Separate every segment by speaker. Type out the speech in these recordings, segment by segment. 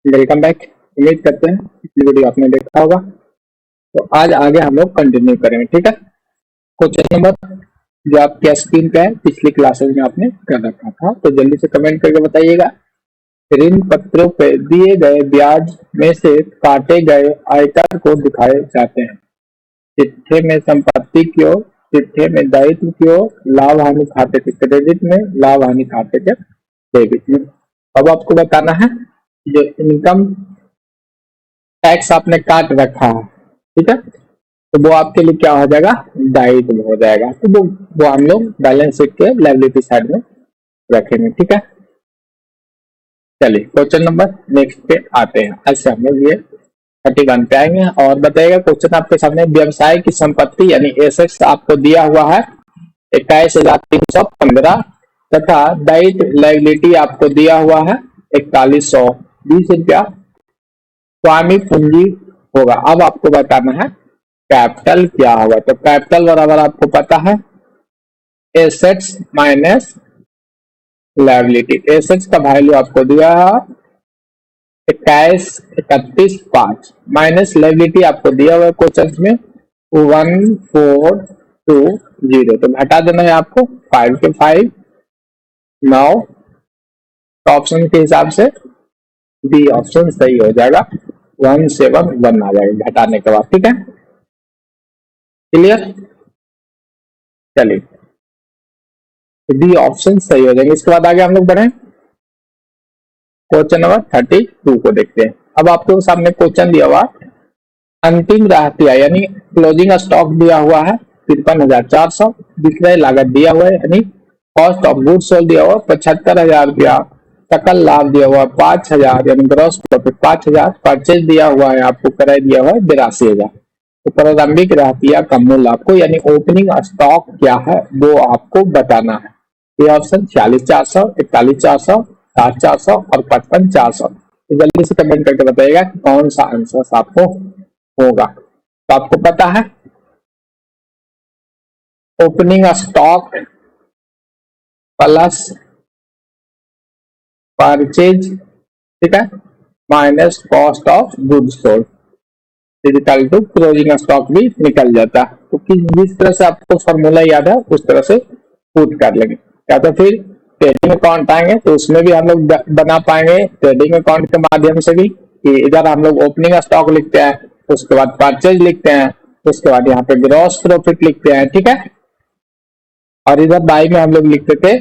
Speaker 1: Welcome back. उम्मीद करते हैं पिछली वीडियो आपने देखा होगा। तो आज आगे हम लोग कंटिन्यू करेंगे, ठीक है। क्वेश्चन नंबर जो आपके स्क्रीन पे है पिछली क्लासेस में आपने कर रखा था, तो जल्दी से कमेंट करके बताइएगा। ऋण पत्रों पे दिए गए ब्याज में से काटे गए आयकर को दिखाए जाते हैं। चिट्ठे में संपत्ति की ओर, चिट्ठे में दायित्व की ओर, लाभ हानि खाते के क्रेडिट में, लाभ हानि खाते के डेबिट में। अब आपको बताना है जो इनकम टैक्स आपने काट रखा है, ठीक है, तो वो आपके लिए क्या हो जाएगा, दायित्व हो जाएगा। तो वो हम लोग बैलेंस शीट के लायबिलिटी साइड में रखेंगे, ठीक है। चलिए क्वेश्चन नंबर नेक्स्ट पे आते हैं। ऐसे हम लोग ये 31 पे आएंगे और बताइएगा। क्वेश्चन आपके सामने व्यवसाय की संपत्ति यानी एसेट्स आपको दिया हुआ है 21,315 तथा दायित्व लायबिलिटी आपको दिया हुआ है 4120 रुपया। स्वामी पूंजी होगा। अब आपको बताना है कैपिटल क्या होगा। तो कैपिटल बराबर आपको पता है एसेट्स माइनस लायबिलिटी। एसेट्स का वैल्यू आपको दिया है 21,31,5 माइनस लायबिलिटी आपको दिया हुआ है क्वेश्चन में 1420। तो घटा देना है आपको 5 के 5 9। तो ऑप्शन के हिसाब से बी ऑप्शन सही हो जाएगा, 171 आ जाएगा घटाने के बाद, ठीक है। क्लियर। चलिए बी ऑप्शन सही हो जाएंगे। इसके बाद आगे हम लोग बढ़े क्वेश्चन नंबर 32 को देखते हैं। अब आपके सामने क्वेश्चन दिया हुआ अंतिम रहतिया यानी क्लोजिंग स्टॉक दिया हुआ है 53,400, विक्रय लागत दिया हुआ है यानी कॉस्ट ऑफ गुड्स सोल्ड दिया हुआ 75,000 रुपया, सकल लाभ दिया हुआ 5,000 यानी ग्रॉस प्रॉफिट 5,000, परचेज दिया हुआ है आपको किराया दिया हुआ है 82,000। तो प्रारंभिक रहतिया का मूल्य आपको यानी ओपनिंग स्टॉक क्या है वो आपको बताना है। ये ऑप्शन 46,400, 41,400, 60,400 और 55,400। तो जल्दी से कमेंट करके बताइएगा कि कौन सा आंसर आपको होगा। तो आपको पता है ओपनिंग स्टॉक प्लस परचेज, ठीक है, minus cost of goods sold equal to closing stock भी निकल जाता है। तो जिस तरह से आपको फॉर्मूला याद है उस तरह से पुट कर लेंगे। या तो फिर ट्रेडिंग अकाउंट आएंगे तो उसमें भी हम लोग बना पाएंगे ट्रेडिंग अकाउंट के माध्यम से भी, कि इधर हम लोग ओपनिंग स्टॉक लिखते हैं, उसके बाद परचेज लिखते हैं, उसके बाद यहाँ पे ग्रॉस प्रॉफिट लिखते हैं, ठीक है। और इधर बाई में हम लोग लिखते थे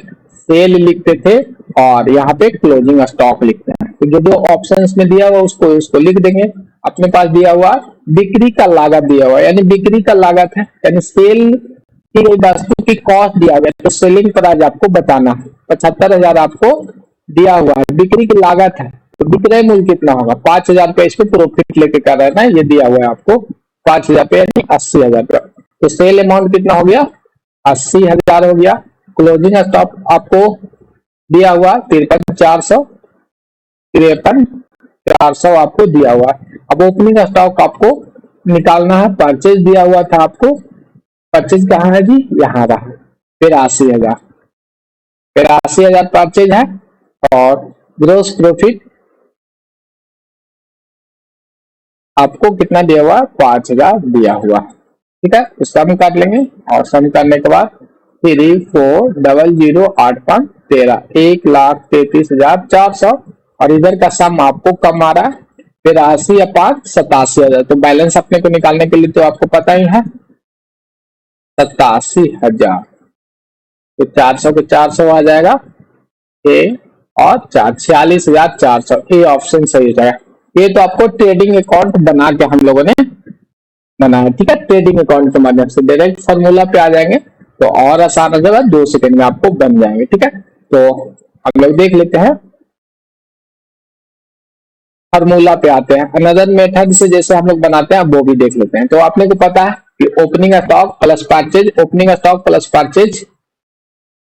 Speaker 1: सेल लिखते थे और यहाँ पे क्लोजिंग स्टॉक लिखते हैं। तो जो जो ऑप्शंस में दिया हुआ उसको लिख देंगे। अपने पास दिया हुआ बिक्री का लागत दिया हुआ यानी बिक्री का लागत है यानी सेल की वस्तु की कॉस्ट दिया हुआ है, तो सेलिंग प्राइस आपको बताना है 75,000 आपको दिया हुआ है, बिक्री की लागत है तो विक्रय मूल्य कितना होगा 5,000 रुपया, इस पे प्रॉफिट लेके कर रहा है ना, ये दिया हुआ है आपको 5,000 रुपया यानी 80,000 रुपया। तो सेल अमाउंट कितना हो गया 80,000 हो गया। क्लोजिंग स्टॉक आपको दिया हुआ 53,400, 53,400 आपको दिया हुआ है। अब ओपनिंग स्टॉक आपको निकालना है, परचेज दिया हुआ था आपको, परचेज कहाँ है जी, यहाँ रहा 83,000, 83,000 परचेज है और ग्रोस प्रॉफिट आपको कितना दिया हुआ 5,000 दिया हुआ, ठीक है। तो सम कर लेंगे और सम करने के बाद 34,008,13 1,33,400 और इधर का सम आपको कम आ रहा है 83,87,000। तो बैलेंस अपने को निकालने के लिए तो आपको पता ही है 87,000। तो 400 के 400 आ जाएगा ए और 46,400, ये ऑप्शन सही हो जाएगा। ये तो आपको ट्रेडिंग अकाउंट बना के हम लोगों ने बनाया, ठीक है। ट्रेडिंग अकाउंट के माध्यम से डायरेक्ट फॉर्मूला पे आ जाएंगे तो और आसान हो जाएगा, 2 सेकंड में आपको बन जाएंगे, ठीक है। तो हम लोग देख लेते हैं फॉर्मूला पे आते हैं। अनदर मेथड से जैसे हम लोग बनाते हैं वो भी देख लेते हैं। तो आपने को पता है कि opening stock plus purchase, opening stock plus purchase,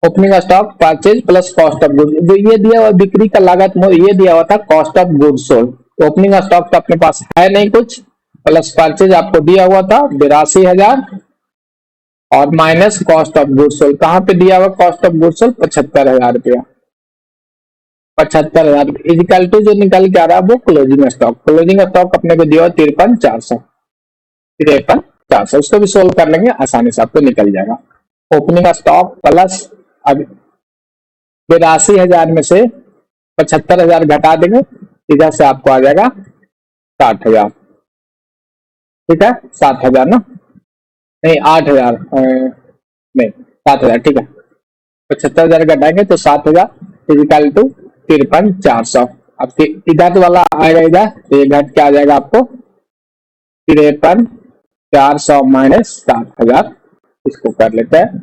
Speaker 1: opening stock purchase plus cost of goods. जो ये दिया हुआ बिक्री का लागत ये दिया हुआ था cost of goods sold. Opening stock तो अपने पास है नहीं कुछ, प्लस परचेज आपको दिया हुआ था 82,000 और minus cost of goods sold, कहां पे दिया हुआ कॉस्ट ऑफ गुड्स सोल्ड 75,000 रुपया। 75,000 इक्वल टू जो निकल के आ रहा है वो क्लोजिंग स्टॉक अपने को दिया 53,400 उसको भी सोल्व कर लेंगे आसानी से आपको निकल जाएगा। ओपनिंग स्टॉक प्लस अब 82,000 में से 75,000 घटा देंगे, इधर से आपको आ जाएगा 60,000। ठीक है 60,000 ना, नहीं 8,000 नहीं 7,000 ठीक है। 75,000 घटाएंगे तो 7,000 इक्वल टू 53,400। अब इधर वाला आएगा इधर तो ये घट के आ जाएगा आपको 53,400 माइनस 7,000। इसको कर लेते हैं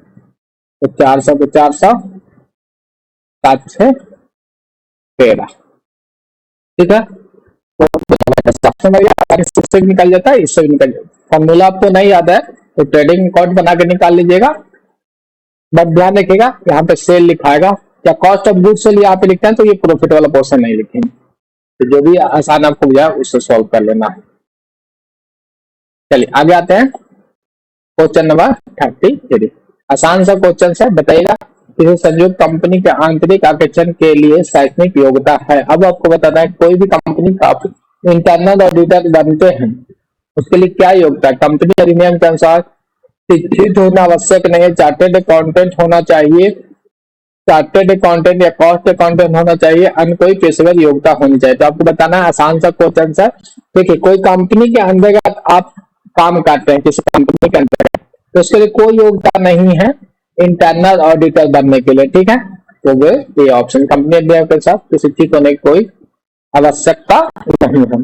Speaker 1: तो 400 को 400 7 से 13। ठीक है इससे भी निकल जाता है, इससे भी निकल जाता है। फॉर्मूला आपको नहीं याद है तो ट्रेडिंग अकाउंट बना के निकाल लीजिएगा। बट ध्यान रखिएगा यहाँ पे सेल लिखाएगा या कॉस्ट ऑफ गुड सेल यहाँ पे लिखते हैं तो ये प्रॉफिट वाला पोर्शन नहीं लिखेंगे। तो जो भी आसान आपको बुझाए उससे सॉल्व कर लेना है। चलिए आगे आते हैं क्वेश्चन नंबर 33। आसान सा क्वेश्चन है, बताइएगा किसी संयुक्त कंपनी के आंतरिक आकर्षण के लिए शैक्षणिक योग्यता है। अब आपको बताना है कोई भी कंपनी का इंटरनल ऑडिटर बनते हैं उसके लिए क्या योग्यता है। कंपनी अधिनियम के अनुसार शिक्षित होना आवश्यक नहीं है, चार्टेड अकाउंटेंट होना चाहिए, चार्टेड अकाउंटेंट या कॉस्ट अकाउंटेंट होना चाहिए, अन्य कोई पेशेवर योग्यता होनी चाहिए। तो आपको बताना है आसान सा क्वेश्चन है। देखिए कोई कंपनी के अंतर्गत आप काम करते हैं किसी कंपनी के अंतर्गत तो उसके लिए कोई योग्यता नहीं है इंटरनल ऑडिटर बनने के लिए। ठीक है तो वे ये ऑप्शन कंपनी अधिनियम के साथ तो शिक्षित होने की कोई आवश्यकता नहीं है,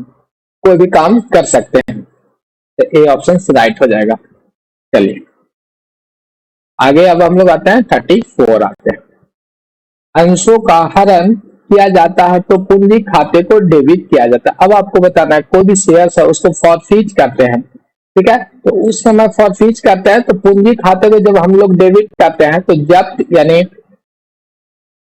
Speaker 1: कोई भी काम कर सकते हैं। तो ए ऑप्शन राइट हो जाएगा। चलिए आगे अब हम लोग आते हैं 34 आते हैं। अंशों का हरण किया जाता है तो पूंजी खाते को डेबिट किया जाता है। अब आपको बताना है कोई भी शेयर है उसको फॉरफीट करते हैं। ठीक है तो उस समय फॉरफीट करते हैं तो पूंजी खाते को जब हम लोग डेबिट करते हैं तो जब्त यानी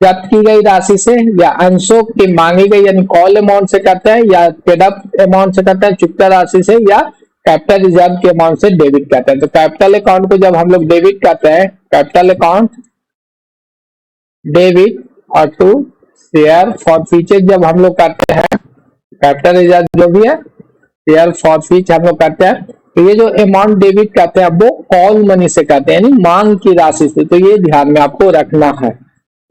Speaker 1: जब्त की गई राशि से या अंशों की मांगी गई यानी कॉल अमाउंट से करते हैं या पेड अप अमाउंट से करते हैं चुकता राशि से या कैपिटल रिजर्व के अमाउंट से डेबिट करते हैं। तो कैपिटल अकाउंट को जब हम लोग डेबिट करते हैं कैपिटल अकाउंट डेबिट और टू शेयर फॉरफीचर जब हम लोग करते हैं कैपिटल रिजर्व जो भी है शेयर फॉरफीच हम लोग करते हैं तो ये जो अमाउंट डेबिट करते हैं वो कॉल मनी से करते हैं यानी मांग की राशि से। तो ये ध्यान में आपको रखना है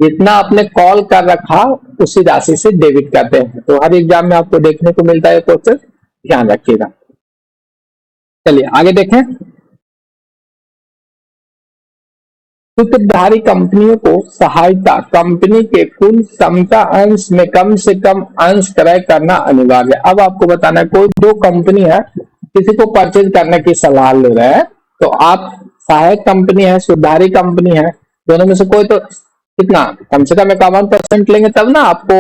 Speaker 1: जितना आपने कॉल कर रखा उसी राशि से डेबिट करते हैं। तो हर एग्जाम में आपको देखने को मिलता है क्वेश्चन, ध्यान रखिएगा। चलिए आगे देखें। सूत्रधारी कंपनियों को सहायता कंपनी के कुल क्षमता अंश में कम से कम अंश क्रय करना अनिवार्य है। अब आपको बताना है कोई दो कंपनी है किसी को परचेज करने की सलाह ले रहे हैं तो आप सहायक कंपनी है सूत्रधारी कंपनी है दोनों में से कोई तो कितना कम से कम 51% लेंगे तब ना आपको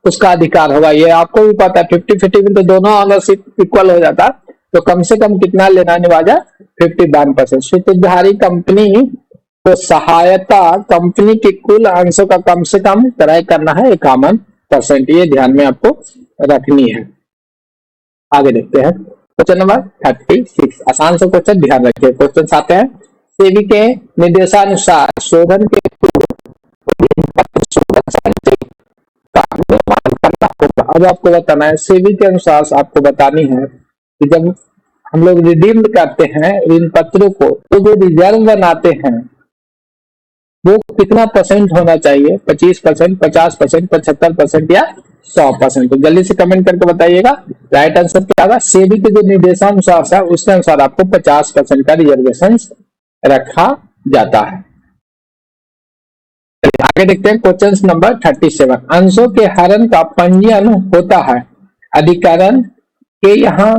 Speaker 1: उसका अधिकार होगा। ये आपको भी पता है 50-50 में तो दोनों ऑनरशिप इक्वल हो जाता तो कम से कम कितना लेना अनिवार्य 51%। सूत्रधारी कंपनी को सहायता कंपनी के कुल अंशों का कम से कम क्रय करना है 51%। ये ध्यान में आपको रखनी है। आगे देखते हैं क्वेश्चन नंबर 36 आसान से क्वेश्चन, ध्यान रखिए। क्वेश्चन आते हैं सेबी के निर्देशानुसार शोधन के अब आपको बताना है सेबी के अनुसार आपको बतानी है कि जब हम लोग रिडीम करते हैं ऋण पत्रों को तो जो रिजर्व बनाते हैं वो कितना परसेंट होना चाहिए 25%, 50%, 75% या 100%। तो जल्दी से कमेंट करके बताइएगा राइट आंसर क्या होगा। सेबी के जो निर्देशानुसार है उसके अनुसार आपको 50% का रिजर्वेशन रखा जाता है। आगे देखते हैं क्वेश्चन नंबर 37 अंशों के हरण का पंजीयन होता है अधिकरण के यहाँ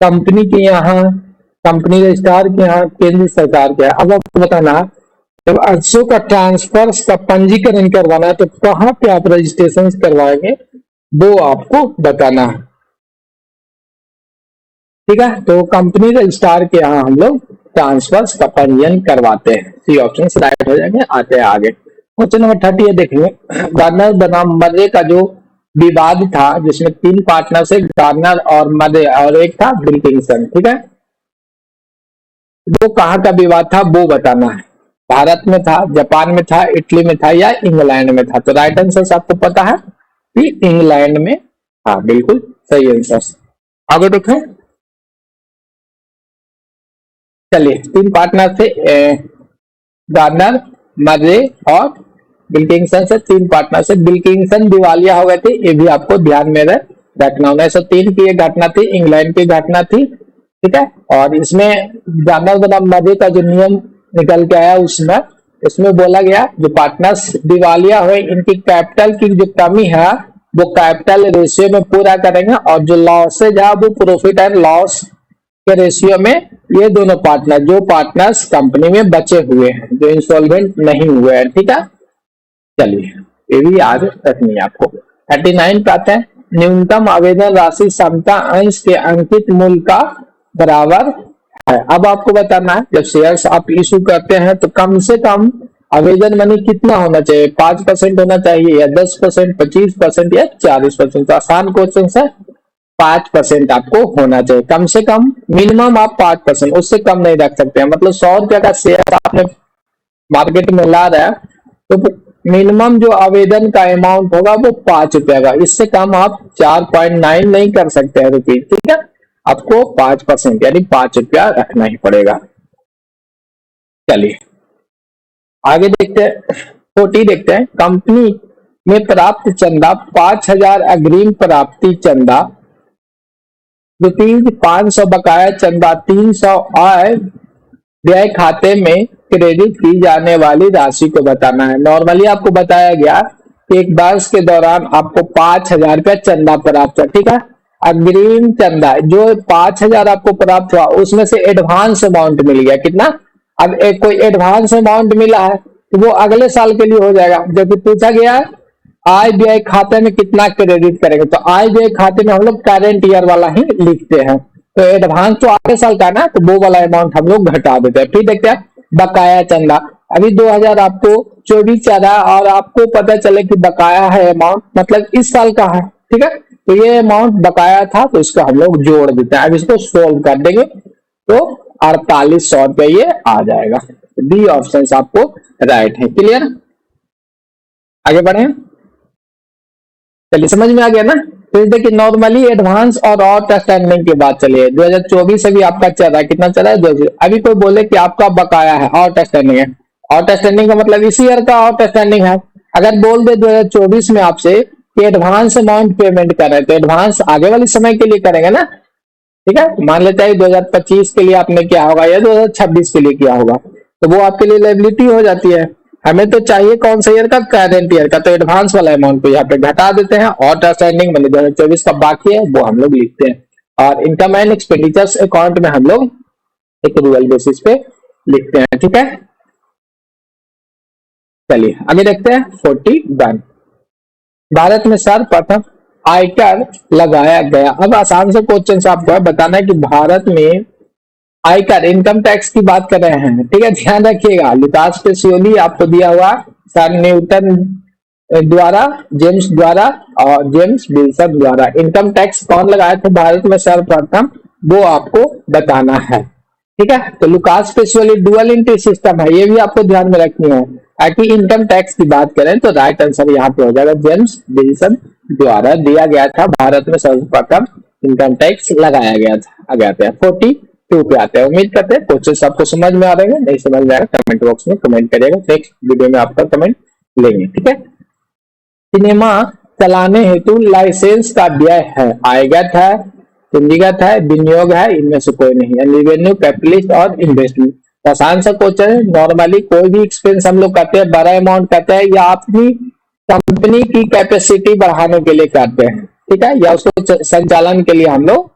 Speaker 1: कंपनी के यहाँ कंपनी रजिस्ट्रार के यहाँ केंद्र सरकार के। अब आपको बताना जब अंशों का ट्रांसफर का पंजीकरण करवाना है तो कहाँ पे आप रजिस्ट्रेशन करवाएंगे वो आपको बताना है। ठीक है तो कंपनी रजिस्ट्रार के यहाँ हम लोग ट्रांसफर का पंजीयन करवाते हैं। सी ऑप्शन से राइट हो जाएंगे। आते हैं आगे क्वेश्चन नंबर 30 देखेंगे। गार्नर बनाम मर्रे का जो विवाद था जिसमें 3 पार्टनर से गार्नर और मर्रे और एक था विल्किंसन। ठीक है वो कहाँ का विवाद था वो बताना है। भारत में था, जापान में था, इटली में था या इंग्लैंड में था। तो राइट आंसर आपको पता है कि इंग्लैंड में। हाँ बिल्कुल सही आंसर। आगे देखें, चलिए 3 पार्टनर थे, गार्डनर, मर्रे और विल्किंसन से 3 पार्टनर से। विल्किंसन दिवालिया हो गए थे, ये भी आपको ध्यान में रखना। 1903 की ये घटना थी, इंग्लैंड की घटना थी, ठीक है। और इसमें गार्डनर बनाम मर्रे का जो नियम निकल के आया उसमें इसमें बोला गया जो पार्टनर्स दिवालिया हुए इनकी कैपिटल की जो कमी है वो कैपिटल रेशियो में पूरा करेंगे, और जो लॉसेज है वो प्रॉफिट एंड लॉस के रेशियो में ये दोनों पार्टनर जो पार्टनर्स कंपनी में बचे हुए हैं, जो इंसॉल्वेंट नहीं हुए हैं, ठीक है। चलिए ये भी याद रखनी है आपको। 39 का आता है, न्यूनतम आवेदन राशि क्षमता अंश के अंकित मूल्य का बराबर है। अब आपको बताना है जब शेयर्स आप इशू करते हैं तो कम से कम आवेदन मनी कितना होना चाहिए, 5% होना चाहिए या 10%, 25% या 40%। तो आसान क्वेश्चन है, 5% आपको होना चाहिए कम से कम। मिनिमम आप 5%, उससे कम नहीं रख सकते हैं। मतलब 100 रुपया का शेयर आपने मार्केट में ला रहा है तो मिनिमम जो आवेदन का अमाउंट होगा वो 5 रुपया का, इससे कम आप 4.9 नहीं कर सकते हैं रुपये, ठीक है। आपको 5% यानी 5 रुपया रखना ही पड़ेगा। चलिए आगे देखते हैं, 40 देखते हैं। कंपनी में प्राप्त चंदा 5,000 अग्रिम प्राप्ति चंदा, ₹500 बकाया चंदा, 300 आय व्यय खाते में क्रेडिट की जाने वाली राशि को बताना है। नॉर्मली आपको बताया गया कि एक वर्ष के दौरान आपको 5,000 रुपया चंदा प्राप्त हुआ, ठीक है। अग्रिम चंदा जो 5,000 आपको प्राप्त हुआ उसमें से एडवांस अमाउंट मिल गया, कितना। अब एक कोई एडवांस अमाउंट मिला है तो वो अगले साल के लिए हो जाएगा। जबकि पूछा गया है आय व्यय खाते में कितना क्रेडिट करेंगे, तो आय व्यय खाते में हम लोग करंट ईयर वाला ही लिखते हैं। तो एडवांस तो अगले साल का ना, तो वो वाला अमाउंट हम लोग घटा देते हैं। फिर देखते हैं बकाया चंदा, अभी 2000 आपको 24 चल रहा है और आपको पता चले कि बकाया है अमाउंट, मतलब इस साल का है, ठीक है। तो ये अमाउंट बकाया था तो इसको हम लोग जोड़ देते हैं। अब इसको सोल्व कर देंगे तो 4800 रुपये ये आ जाएगा। डी ऑप्शन आपको राइट है। क्लियर, आगे बढ़े। चलिए समझ में आ गया ना। तो देखिए नॉर्मली एडवांस और आउटस्टैंडिंग की बात चलिए 2024 अभी आपका चल रहा है, कितना चल रहा है, अभी कोई बोले कि आपका बकाया है, आउटस्टैंडिंग है। आउटस्टैंडिंग का मतलब इसी ईयर का आउटस्टैंडिंग है। अगर बोल दे 2024 में आपसे कि एडवांस अमाउंट पेमेंट कर रहे हैं तो एडवांस आगे वाले समय के लिए करेंगे ना, ठीक है। मान लेते हैं 2025 के लिए आपने किया होगा या 2026 के लिए किया होगा, तो वो आपके लिए लायबिलिटी हो जाती है। हमें तो चाहिए कौन सा ईयर का, करंट ईयर का, तो एडवांस वाला अमाउंट को यहाँ पे घटा देते हैं। आउटस्टैंडिंग मतलब 2024 का बाकी है वो हम लोग लिखते हैं। और इनकम एंड एक्सपेंडिचर्स अकाउंट में हम लोग एक्रूअल बेसिस पे लिखते हैं, ठीक है। चलिए आगे देखते हैं 41। भारत में सर्वप्रथम आयकर लगाया गया। अब आसान से क्वेश्चन से आपको बताना है कि भारत में आयकर इनकम टैक्स की बात कर रहे हैं, ठीक है। ध्यान रखिएगा लुकास पेसियोली आपको दिया हुआ, सर न्यूटन द्वारा, जेम्स द्वारा और जेम्स विल्सन द्वारा इनकम टैक्स कौन लगाया था भारत में सर्वप्रथम, वो आपको बताना है, ठीक है। तो Lucas Pacioli dual entry system है, ये भी आपको ध्यान में रखनी है। ताकि इनकम टैक्स की बात करें तो राइट आंसर यहाँ पे हो जाएगा जेम्स विल्सन द्वारा दिया गया था, भारत में सर्वप्रथम इनकम टैक्स लगाया गया था। आगे आते हैं 42 पे आते हैं। उम्मीद करते हैं क्वेश्चन आपको समझ में आ रहे हैं, नहीं समझ में आएगा कमेंट बॉक्स में कमेंट करिएगा, नेक्स्ट वीडियो में आपका कमेंट लेंगे, ठीक है। सिनेमा चलाने हेतु लाइसेंस का व्यय है, आयगत है, पूंजीगत है, विनियोग है, इनमें से कोई नहीं है। रेवेन्यू, कैपिटलिस्ट और इन्वेस्टमेंट। आसान सा क्वेश्चन है। नॉर्मली कोई भी एक्सपेंस हम लोग करते हैं बड़ा अमाउंट करते हैं या अपनी कंपनी की कैपेसिटी बढ़ाने के लिए करते हैं, ठीक है, या उसको संचालन के लिए हम लोग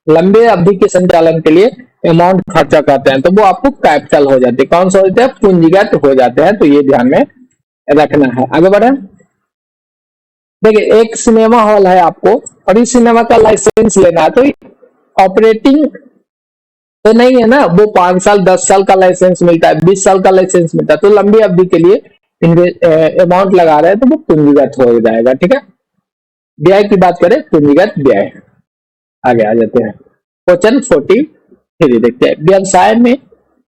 Speaker 1: लंबे अवधि के संचालन के लिए अमाउंट खर्चा करते हैं, तो वो आपको कैपिटल हो जाते हैं। कौन सा होते हैं, पूंजीगत हो जाते हैं। तो ये ध्यान में रखना है। आगे बढ़े। देखिए एक सिनेमा हॉल है आपको और इस सिनेमा का लाइसेंस लेना है, तो ऑपरेटिंग तो नहीं है ना, वो 5 साल 10 साल का लाइसेंस मिलता है, 20 साल का लाइसेंस मिलता है, तो लंबी अवधि के लिए अमाउंट लगा रहे हैं तो वो पूंजीगत हो जाएगा, ठीक है। व्यय की बात करें पूंजीगत व्यय। आगे आ जाते हैं क्वेश्चन 43 देखते हैं। व्यवसाय में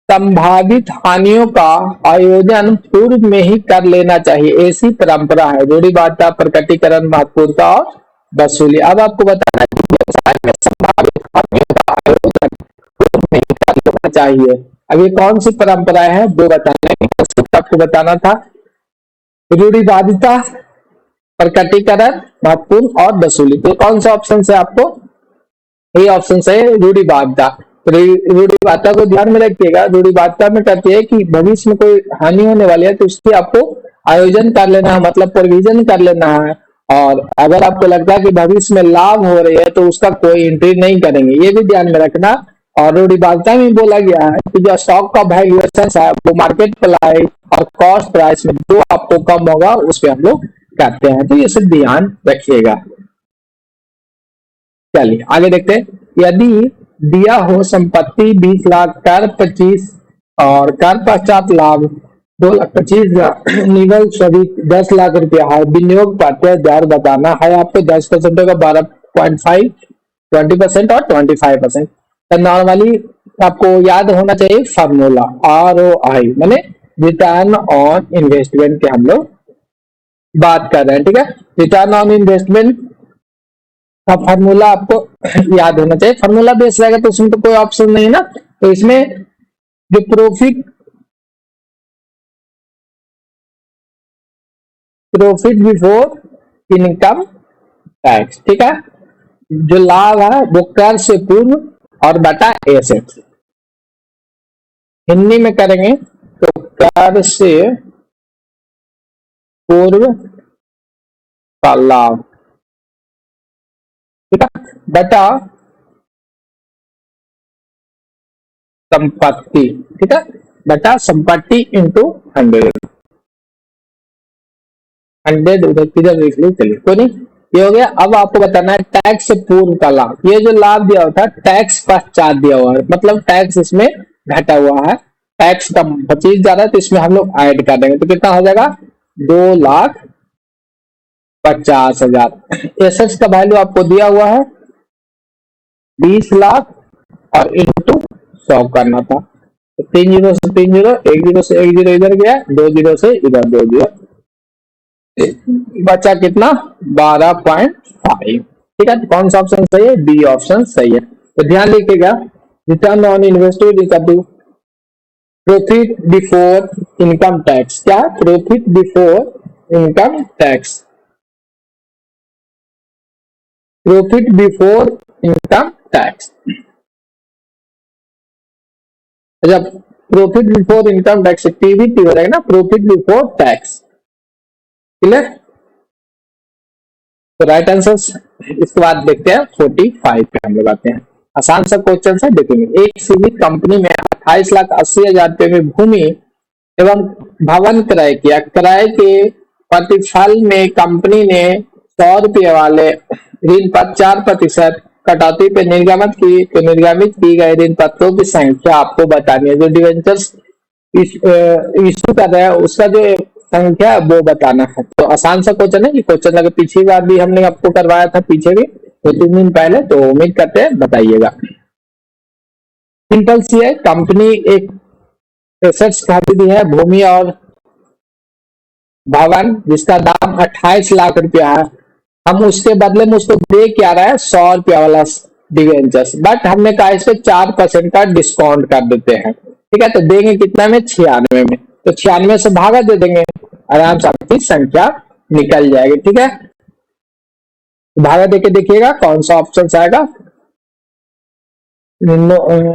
Speaker 1: संभावित हानियों का आयोजन पूर्व में ही कर लेना चाहिए, ऐसी परंपरा है। रूढ़िवादिता, प्रकटीकरण, महत्वपूर्णता और वसूली। अब आपको बताना है कि व्यवसाय में संभावित हानियों का आयोजन पूर्व में ही कर लेना चाहिए। अब ये कौन सी परंपरा है वो बताना है, आपको बताना था। रूढ़िवादिता, प्रकटीकरण, महत्वपूर्ण और वसूली। तो कौन सा ऑप्शन है आपको? ये ऑप्शन है रूढ़िवादिता। रूढ़िवादिता को ध्यान में रखिएगा। रूढ़िवादिता में कहती है कि भविष्य में कोई हानि होने वाली है तो उसकी आपको आयोजन कर लेना है, मतलब प्रोविजन कर लेना है। और अगर आपको लगता है कि भविष्य में लाभ हो रही है तो उसका कोई एंट्री नहीं करेंगे, ये भी ध्यान में रखना। और रूढ़िवादिता में बोला गया है कि जो स्टॉक का वैल्यूएशन है वो मार्केट प्राइस और कॉस्ट प्राइस में जो आपको कम होगा उस पर हम लोग करते हैं, तो ये सब ध्यान रखिएगा। चलिए आगे देखते हैं। यदि दिया हो संपत्ति 20 लाख, कर 25 और कर पश्चात लाभ 2,25,000, निवल सभी 10 लाख रुपया है, विनियोग प्रत्यय दर बताना है आपको। 10% होगा 12.5, 20% और 25%। तो नॉर्मली आपको याद होना चाहिए फार्मूला ROI माने रिटर्न ऑन इन्वेस्टमेंट के हम लोग बात कर रहे हैं, ठीक है। रिटर्न ऑन इन्वेस्टमेंट का फार्मूला आपको याद होना चाहिए। फार्मूला बेस रहेगा तो उसमें तो कोई ऑप्शन नहीं है ना। तो इसमें जो प्रॉफिट बिफोर इनकम टैक्स, ठीक है। जो लाभ है वो कर से पूर्व और बटा एसेट। हिंदी में करेंगे तो कर से पूर्व का लाभ, ठीक है, बटा संपत्ति, ठीक है, बटा संपत्ति इंटू 100 उधर किधर देख लो, चलिए कोई नहीं, ये हो गया। अब आपको बताना है टैक्स से पूर्व का लाभ। ये जो लाभ दिया हुआ था टैक्स पश्चात दिया हुआ है, मतलब टैक्स इसमें घटा हुआ है, टैक्स का 25 जा रहा है तो इसमें हम लोग ऐड कर देंगे तो कितना हो जाएगा 2,50,000। एसेट्स का वैल्यू आपको दिया हुआ है 20 लाख और इंटू 100 करना था। तो 3 जीरो से 3 जीरो, 1 जीरो से 1 जीरो इधर गया, 2 जीरो से इधर 2 जीरो, बचा कितना 12.5, ठीक है। कौन सा ऑप्शन सही है? बी ऑप्शन सही है। तो ध्यान रखिएगा, return on invested equal to profit before income tax. क्या? Profit before income tax, profit before income tax. जब profit before income tax PBT हो जाएगा ना, प्रॉफिट बिफोर टैक्स, क्लियर। तो राइट आंसर। इसके बाद देखते हैं 45 पे हम लोग आते हैं। आसान सा क्वेश्चन है, देखेंगे। एक सीमित कंपनी में 28,80,000 रुपए में भूमि एवं भवन क्रय किया। क्रय के प्रतिफल में कंपनी ने 100 रुपये वाले ऋण पर 4% कटौती पे निर्गमित की, तो निर्गमित की गई ऋण पत्रों की संख्या आपको बतानी है। जो डिवेंचर्स इशू कर रहे हैं उसका जो संख्या है वो बताना है। तो आसान सा क्वेश्चन है, ये क्वेश्चन अगर पिछली बार भी हमने आपको करवाया था, पीछे भी 2-3 दिन पहले, तो उम्मीद करते हैं बताइएगा। सिंपल सी है, कंपनी एक एसेट्स खरीदी है, भूमि और भवन, जिसका दाम 28 लाख रुपया है। हम उसके बदले में उसको दे क्या रहा है 100 रुपया वाला डिवेंचर्स, बट हमने कहा इस पे 4% का डिस्काउंट कर देते हैं, ठीक है। तो देंगे कितना में 96 में, तो 96 से भागा दे देंगे, आराम से आपकी संख्या निकल जाएगी, ठीक है। भागा देके देखिएगा कौन सा ऑप्शन आएगा।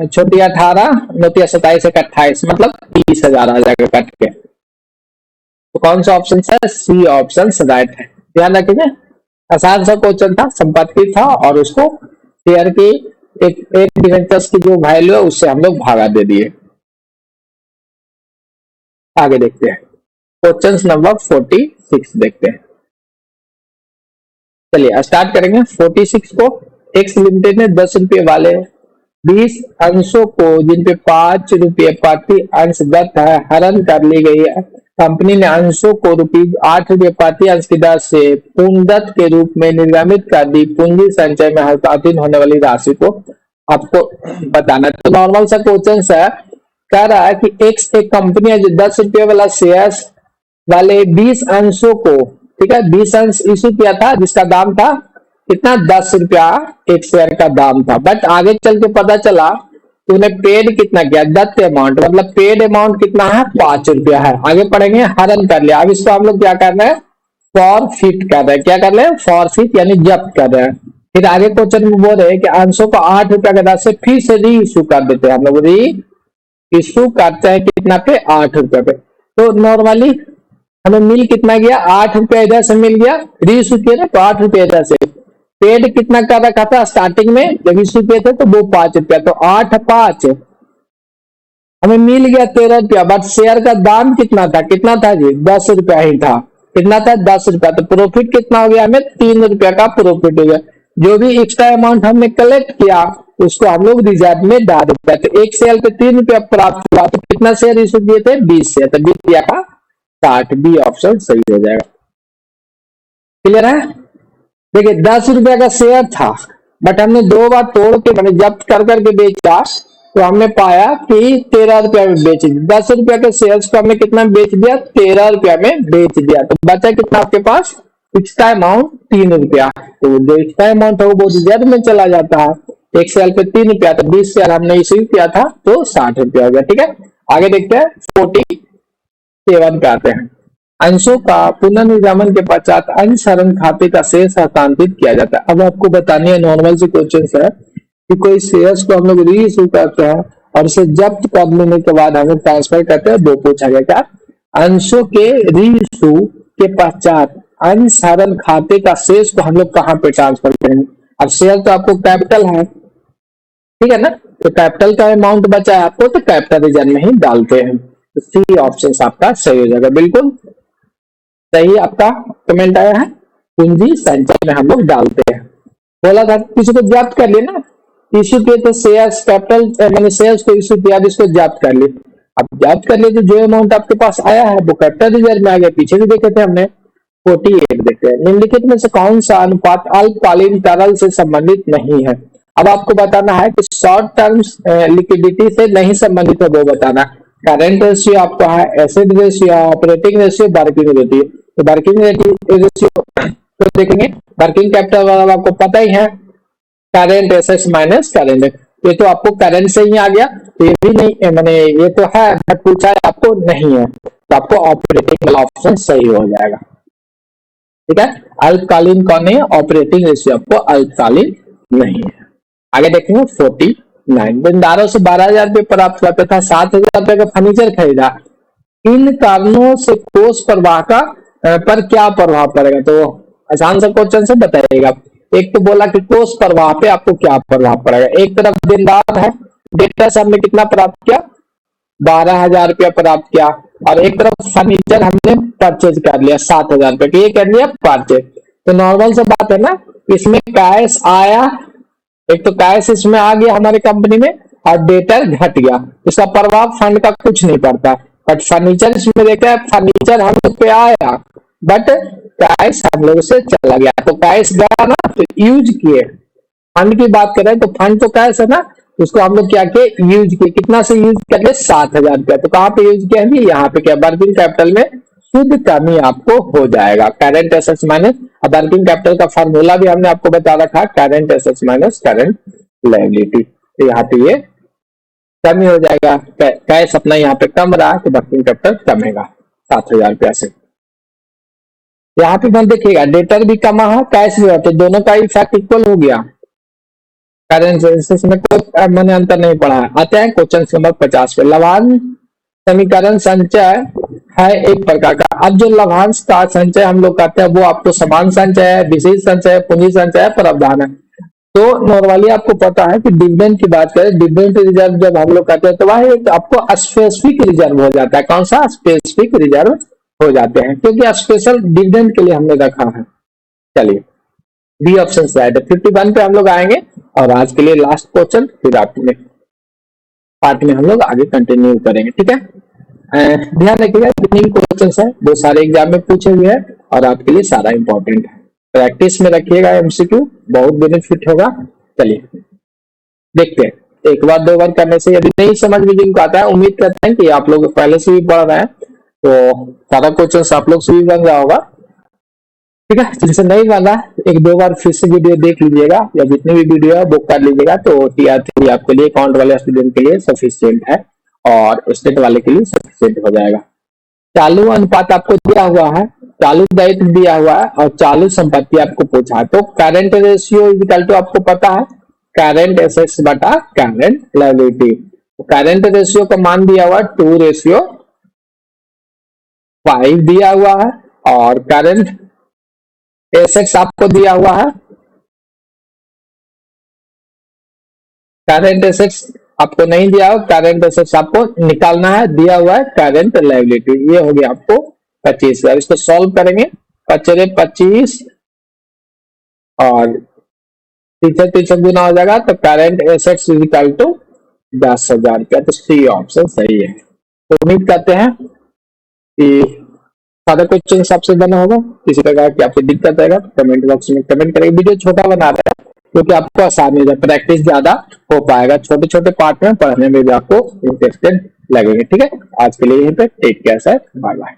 Speaker 1: छोटी 18, नोटिया 27, 28, मतलब 30,000 आ जाएगा कट के। तो कौन सा ऑप्शन है? सी ऑप्शन राइट है। ध्यान रखिए, आसान सा क्वेश्चन था, संपत्ति था और उसको शेयर की एक डिवेंचर्स की जो वैल्यू है उससे हम लोग भागा दे दिए। आगे देखते हैं क्वेश्चन नंबर 46 देखते हैं। चलिए स्टार्ट करेंगे 46 को। एक्स लिमिटेड ने 10 रुपये वाले 20 अंशों को, जिन पे 5 रुपये प्रति अंश दत्त है, हरण कर ली गई है। कंपनी ने अंशों को ₹8 प्रति अंश की दर से पूर्णदत्त के रूप में निर्गमित कर दी। पूंजी संचय में हस्तांतरित होने वाली राशि को आपको बताना है। तो नॉर्मल सा क्वेश्चन है, कह रहा है कि एक्स एक कंपनी है जो 10 रुपये वाला शेयर्स वाले 20 अंशों को, ठीक है, 20 अंश इशू किया था जिसका दाम था कितना, 10 रुपया एक शेयर का दाम था। बट आगे चल के पता चला कि उन्हें पेड कितना किया, दत्त अमाउंट, मतलब पेड अमाउंट कितना है, 5 रुपया है। आगे पढ़ेंगे, हरण कर लिया। अब इसको हम लोग क्या कर रहे हैं, फॉरफिट कर रहे हैं। क्या कर रहे हैं, फॉरफिट यानी जब्त कर रहे हैं। फिर आगे क्वेश्चन में बोल रहे हैं कि अंशों को 8 रुपया के दर से फिर से री इशू कर देते हैं। हम लोग री इशू करते हैं कितना पे, 8 रुपया पे। तो नॉर्मली हमें मिल कितना गया, 8 रुपया इधर से मिल गया, री इशू किया ना तो 8 रुपया इधर से। पेड कितना कर रखा था स्टार्टिंग में जब इशू किए थे तो वो 5 रुपया, तो 8 5 हमें मिल गया 13 रुपया। बट शेयर का दाम कितना था जी, 10 रुपया ही था। कितना था, 10 रुपया। तो प्रॉफिट कितना हो गया, हमें 3 रुपया का प्रॉफिट हो गया। जो भी एक्स्ट्रा अमाउंट हमने कलेक्ट किया उसको हम लोग रिजर्व में डाल देते हैं। तो एक शेयर पे 3 रुपया प्राप्त हुआ, तो कितना शेयर इशू दिए थे, 20 शेयर, तो 20 रुपया का 60, बी ऑप्शन सही हो जाएगा। क्लियर है। देखिए 10 रुपया का शेयर था बट हमने 2 बार तोड़ के मैंने जब्त कर करके बेचा, तो हमने पाया कि 13 रुपया में बेच दिया। 10 रुपया के शेयर्स को हमने कितना बेच दिया, 13 रुपया में बेच दिया। तो बचा कितना आपके पास, एक्स्ट्रा अमाउंट 3 रुपया। तो जो एक्स्ट्रा अमाउंट है वो रिजर्व में चला जाता है। एक शेयर पे 3 रुपया, तो 20 शेयर हमने इशू किया था तो 60 रुपया हो गया। ठीक है, आगे देखते हैं 47 पे आते हैं। अंशों का पुनर्निर्गमन के पश्चात अंश हरण खाते का शेष हस्तांतरित किया जाता है। अब आपको बतानी है, नॉर्मल से क्वेश्चन है कि कोई शेयर्स को हम लोग री इशू करते हैं और इसे जब्त कर लेने के बाद हमें ट्रांसफर करते हैं। वो पूछा गया क्या, अंशों के री इशू के पश्चात अंश हरण खाते का शेष को हम लोग कहाँ पे ट्रांसफर करेंगे। अब शेयर तो आपको कैपिटल है, ठीक है ना, तो कैपिटल का अमाउंट बचा है आपको, तो कैपिटल रिजर्व में ही डालते हैं। तो सी ऑप्शन आपका सही हो जाएगा, बिल्कुल सही आपका कमेंट आया है। पूंजी संचय में हम लोग डालते हैं। बोला था किसी को जब्त कर लेना, इश्यू किए थे शेयर्स, कैपिटल मैंने शेयर्स को इश्यू किया, इसको जब्त कर लिए। अब जब्त कर लिए तो जो अमाउंट आपके पास आया है वो कैपिटल रिजर्व में आ गया। पीछे भी देखे थे हमने 48 देखते हैं। निम्नलिखित में से कौन सा अनुपात अल्पकालीन तरल से संबंधित नहीं है। अब आपको बताना है कि शॉर्ट टर्म्स लिक्विडिटी से नहीं संबंधित है, वो बताना। करंट रेशियो आपका है, asset ratio, operating ratio, working ratio. तो वर्किंग रेशियो तो देखेंगे, वर्किंग कैपिटल वाला आपको पता ही है, करंट एसेट्स माइनस करंट। ये तो आपको करंट से ही आ गया, तो ये भी नहीं, मैंने ये तो है बट पूछा है आपको नहीं है, तो आपको ऑपरेटिंग वाला ऑप्शन सही हो जाएगा। ठीक है, अल्पकालीन कौन है, ऑपरेटिंग रेशियो आपको अल्पकालीन नहीं है। आगे देखेंगे 49। देनदारों से 12,000 रुपये प्राप्त करता था, 7,000 रुपये का फर्नीचर खरीदा। इन कारणों से कोष प्रवाह का पर क्या प्रभाव पड़ेगा। तो आसान सा क्वेश्चन से बताइएगा। एक तो बोला कि कोष प्रवाह पे आपको क्या प्रभाव पड़ेगा। एक तरफ देनदार है, डेटर से हमने कितना प्राप्त किया, 12,000 रुपया प्राप्त किया, और एक तरफ फर्नीचर हमने परचेज कर लिया 7,000 रुपये, ये कर लिया परचेज। तो नॉर्मल सा बात है ना, इसमें कैश आया, एक तो कैश इसमें आ गया हमारे कंपनी में, और डेटर घट गया, इसका प्रभाव फंड का कुछ नहीं पड़ता। बट फर्नीचर इसमें देखा है, फर्नीचर हम लोग पे आया बट कैश हम लोग से चला गया, तो कैश गया ना तो यूज किए। फंड की बात करें तो फंड तो कैश है ना, उसको हम लोग क्या किए, यूज किए। कितना से यूज कर ले, 7,000 रुपया। तो कहाँ पे यूज किया है, यहाँ पे क्या, वर्किंग कैपिटल में शुद्ध कमी आपको हो जाएगा। Current assets minus, working capital का फॉर्मूला भी हमने आपको बता रखा, current assets minus current liability. तो यहाँ पे ये कमी हो जाएगा, कैश अपना यहाँ पे कम रहा तो वर्किंग कैपिटल कमेगा 7,000 रुपया से। यहाँ पे मैं देखिएगा डेटर भी कमा है, कैश भी है, तो दोनों का इफेक्ट इक्वल हो गया। करंट एसेट्स में कोई मैंने अंतर नहीं पढ़ा है। आते हैं क्वेश्चन नंबर 50 पे। लाभांश समीकरण संचय है एक प्रकार का। अब जो लाभांश का संचय हम लोग करते हैं वो आपको समान संचय है, विशेष संचय है, पूंजी संचय है, प्रावधान है। तो नॉर्मली आपको पता है कि डिविडेंड की बात करें, डिविडेंड रिजर्व जब हम लोग करते हैं तो वह एक आपको स्पेसिफिक रिजर्व हो जाता है। कौन सा, स्पेसिफिक रिजर्व हो जाते हैं, क्योंकि स्पेशल डिविडेंड के लिए हमने रखा है। चलिए बी ऑप्शन राइट है। 51 पे हम लोग आएंगे और आज के लिए लास्ट क्वेश्चन, फिर आपने पार्ट में हम लोग आगे कंटिन्यू करेंगे। ठीक है, ध्यान रखिएगा जितने क्वेश्चन है वो सारे एग्जाम में पूछे हुए हैं और आपके लिए सारा इंपॉर्टेंट है। प्रैक्टिस में रखिएगा, एमसीक्यू बहुत बेनिफिट होगा। चलिए देखते हैं एक बार दो बार करने से यदि नहीं समझ में जिनको आता है, उम्मीद करते हैं कि आप लोग पहले से भी पढ़ रहे हैं तो सारा क्वेश्चन आप लोग से भी बन रहा होगा। ठीक है, जिनसे नहीं बना एक दो बार फिर से वीडियो देख लीजिएगा या जितनी भी वीडियो है बुक कर लीजिएगा, तो TR3 आपके लिए अकाउंट वाले स्टूडेंट के लिए सफिशियंट है और स्टेट वाले के लिए सफिशियंट हो जाएगा। चालू अनुपात आपको दिया हुआ है, चालू दायित्व दिया हुआ है और चालू संपत्ति आपको पूछा है। तो करंट रेशियो इक्वल टू आपको पता है करंट एसेट्स बटा करंट लायबिलिटी। करंट रेशियो का मान दिया हुआ 2:5 दिया हुआ है और करंट एसेट्स आपको दिया हुआ है, करंट एसेट्स आपको नहीं दिया हो, करंट एसेट्स आपको निकालना है, दिया हुआ है करंट लायबिलिटी। ये हो गया आपको 25,000। इसको सॉल्व करेंगे, 25 और 3 गुना हो जाएगा, तो करंट एसेट्स इक्वल टू 10,000 रुपया। तो सी ऑप्शन सही है। तो उम्मीद करते हैं कि सारा क्वेश्चन सबसे बना होगा। किसी प्रकार की आपको दिक्कत आएगा तो कमेंट बॉक्स में कमेंट करेंगे। वीडियो छोटा बना रहे हैं क्योंकि आपको आसानी हो, प्रैक्टिस ज्यादा हो पाएगा, छोटे छोटे पार्ट में पढ़ने में भी आपको इंटरेस्टेड लगेंगे। ठीक है, आज के लिए यहीं पे take care sir, bye bye.